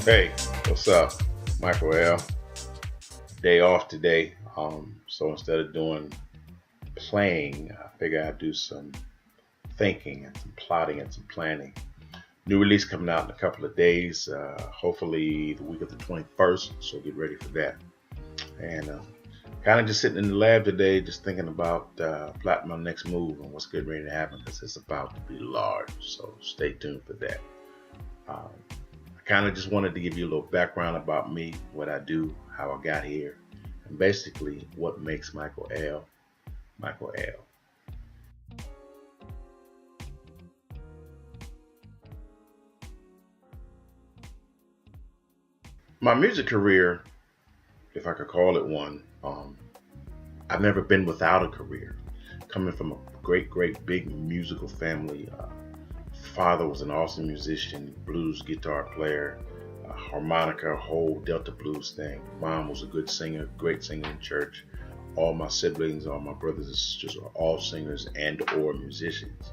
Hey, what's up? Michael L. Day off today. So instead of doing playing, I figure I'd do some thinking and some plotting and some planning. New release coming out in a couple of days, hopefully the week of the 21st, so get ready for that. And kind of just sitting in the lab today, just thinking about plotting my next move and what's getting ready to happen, because it's about to be large, so stay tuned for that. I kind of just wanted to give you a little background about me, what I do, how I got here, and basically what makes Michael L. Michael L. My music career, if I could call it one, I've never been without a career. Coming from a great big musical family, father was an awesome musician, blues guitar player, harmonica, whole Delta blues thing. Mom was a good singer, great singer in church. All my siblings, all my brothers and sisters are all singers and or musicians.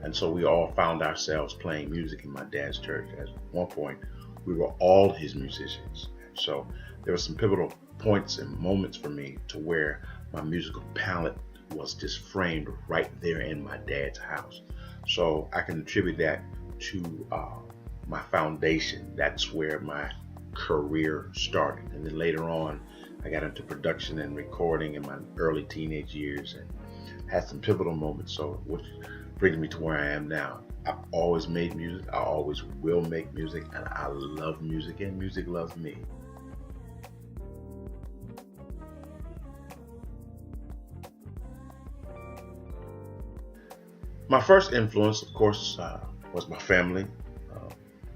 And so we all found ourselves playing music in my dad's church. At one point, we were all his musicians. So there were some pivotal points and moments for me to where my musical palette was just framed right there in my dad's house. So I can attribute that to my foundation. That's where my career started. And then later on, I got into production and recording in my early teenage years and had some pivotal moments. So which brings me to where I am now. I've always made music. I always will make music, and I love music, and music loves me. My first influence, of course, was my family,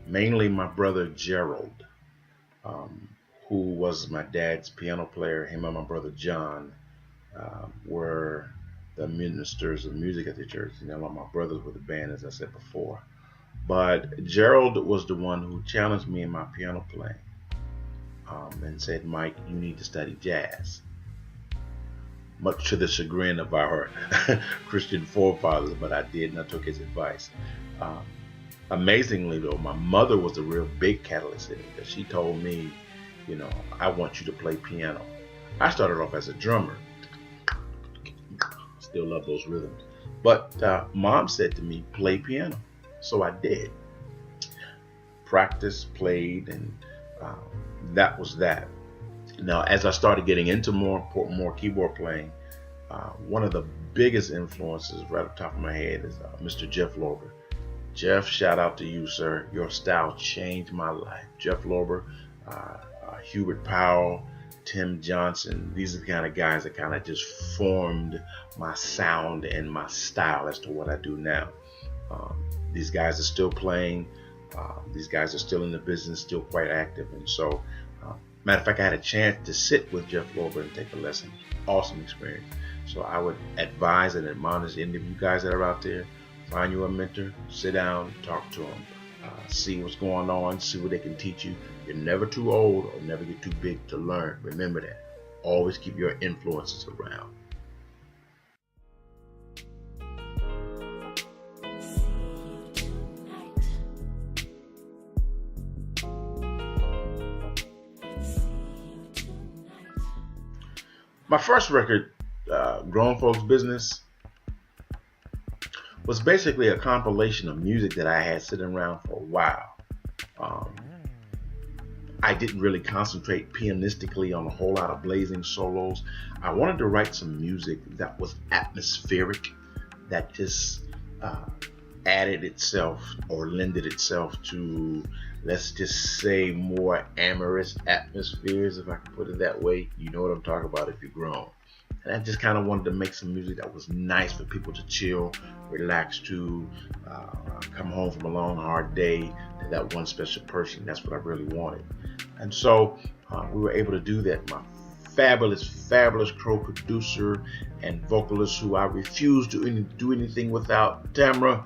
mainly my brother Gerald, who was my dad's piano player. Him and my brother John were the ministers of music at the church. You know, my brothers were the band, as I said before. But Gerald was the one who challenged me in my piano playing and said, "Mike, you need to study jazz." Much to the chagrin of our Christian forefathers, but I did, and I took his advice. Amazingly, though, my mother was a real big catalyst in it, because she told me, I want you to play piano. I started off as a drummer. Still love those rhythms. But mom said to me, play piano. So I did. Practiced, played, and that was that. Now, as I started getting into more keyboard playing, one of the biggest influences right up top of my head is Mr. Jeff Lorber. Jeff, shout out to you, sir. Your style changed my life. Jeff Lorber, Hubert Powell, Tim Johnson, these are the kind of guys that kind of just formed my sound and my style as to what I do now. These guys are still playing. These guys are still in the business, still quite active. And so, matter of fact, I had a chance to sit with Jeff Lorber and take a lesson. Awesome experience. So I would advise and admonish any of you guys that are out there, find you a mentor, sit down, talk to them, see what's going on, see what they can teach you. You're never too old or never get too big to learn. Remember that. Always keep your influences around. My first record, Grown Folks Business, was basically a compilation of music that I had sitting around for a while. I didn't really concentrate pianistically on a whole lot of blazing solos. I wanted to write some music that was atmospheric, that just added itself or lended itself to, let's just say, more amorous atmospheres, if I can put it that way. You know what I'm talking about if you're grown. And I just kind of wanted to make some music that was nice for people to chill, relax to, come home from a long, hard day to that one special person. That's what I really wanted. And so we were able to do that. My fabulous co-producer and vocalist, who I refuse to do anything without, Tamara.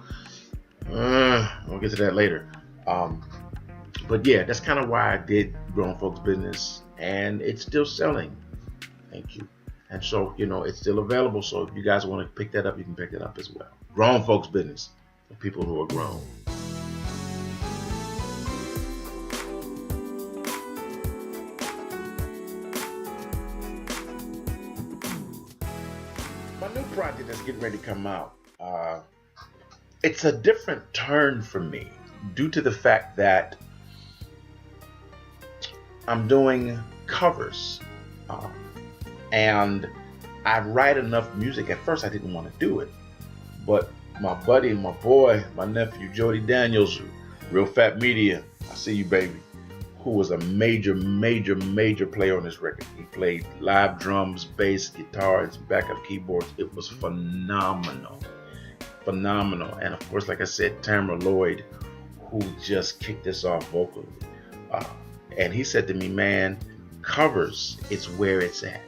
We'll get to that later. But yeah, that's kind of why I did Grown Folks Business, and it's still selling. Thank you. And so, it's still available. So if you guys want to pick that up, you can pick it up as well. Grown Folks Business for people who are grown. My new project that's getting ready to come out, it's a different turn for me due to the fact that I'm doing covers. And I write enough music. At first I didn't want to do it, but my buddy, my boy, my nephew Jody Daniels, Real Fat Media, I see you baby, who was a major player on this record. He played live drums, bass, guitar, and some backup keyboards. It was phenomenal. And of course, like I said, Tamara Lloyd, who just kicked this off vocally. And he said to me, man, covers is where it's at.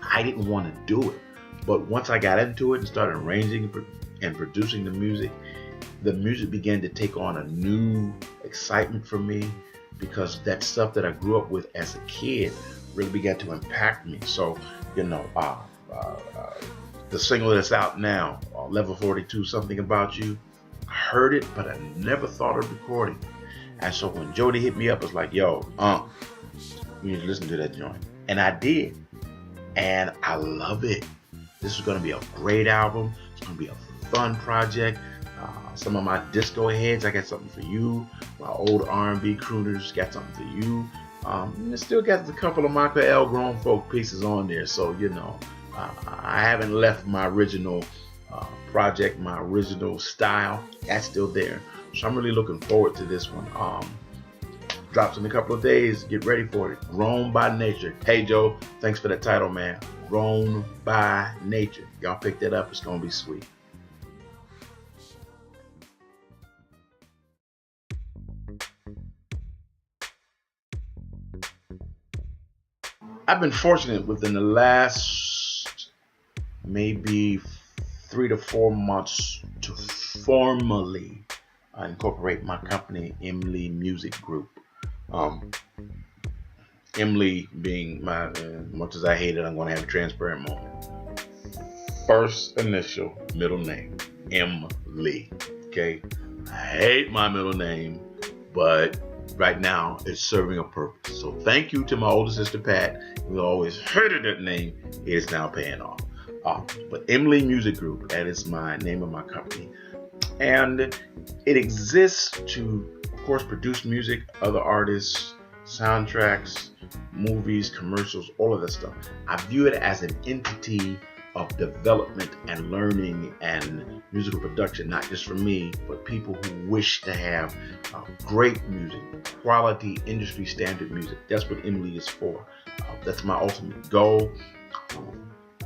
I didn't want to do it, but once I got into it and started arranging and producing the music began to take on a new excitement for me, because that stuff that I grew up with as a kid really began to impact me. So, the single that's out now, Level 42, Something About You, I heard it, but I never thought of recording. And so when Jody hit me up, it's like, yo, you need to listen to that joint. And I did. And I love it. This is going to be a great album. It's going to be a fun project. Some of my disco heads, I got something for you. My old R&B crooners got something for you. And it still got a couple of Michael L. Grown Folk pieces on there. So, I haven't left my original project, my original style. That's still there. So I'm really looking forward to this one. Drops in a couple of days. Get ready for it. Grown by Nature. Hey, Joe, thanks for that title, man. Grown by Nature. Y'all pick that up. It's going to be sweet. I've been fortunate within the last maybe 3 to 4 months to formally incorporate my company, Emily Music Group. Emily being my, much as I hate it, I'm going to have a transparent moment. First initial, middle name, Emily. Okay, I hate my middle name, but right now it's serving a purpose. So thank you to my older sister Pat, who always hated that name. It is now paying off. But Emily Music Group, that is my name of my company, and it exists to, of course, produce music, other artists, soundtracks, movies, commercials, all of that stuff. I view it as an entity of development and learning and musical production, not just for me, but people who wish to have great music, quality, industry standard music. That's what Emily is for. That's my ultimate goal.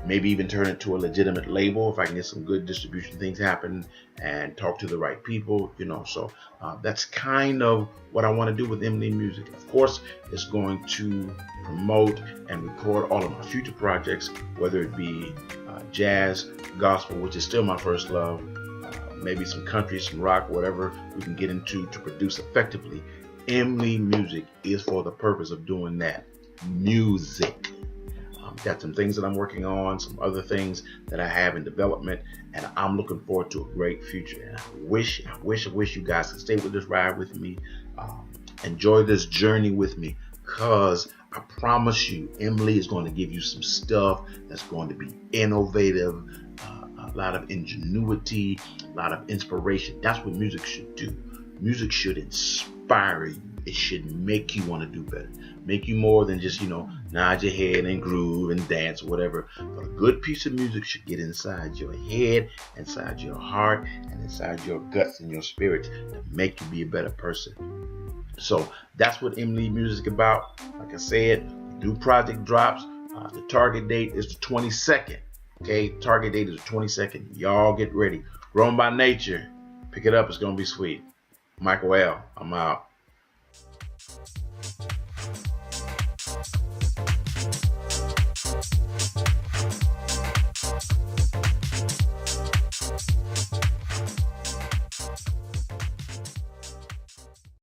Maybe even turn it to a legitimate label if I can get some good distribution things happen and talk to the right people, So that's kind of what I want to do with Emily Music. Of course, it's going to promote and record all of my future projects, whether it be jazz, gospel, which is still my first love, maybe some country, some rock, whatever we can get into to produce effectively. Emily Music is for the purpose of doing that. Music. Got some things that I'm working on, some other things that I have in development, and I'm looking forward to a great future. And I wish you guys could stay with this ride with me, enjoy this journey with me, because I promise you, Emily is going to give you some stuff that's going to be innovative, a lot of ingenuity, a lot of inspiration. That's what music should do. Music should inspire you. It should make you want to do better. Make you more than just, nod your head and groove and dance or whatever. But a good piece of music should get inside your head, inside your heart, and inside your guts and your spirit to make you be a better person. So that's what Emily Music is about. Like I said, new project drops. The target date is the 22nd. Okay, target date is the 22nd. Y'all get ready. Grown by Nature. Pick it up. It's going to be sweet. Michael L. I'm out.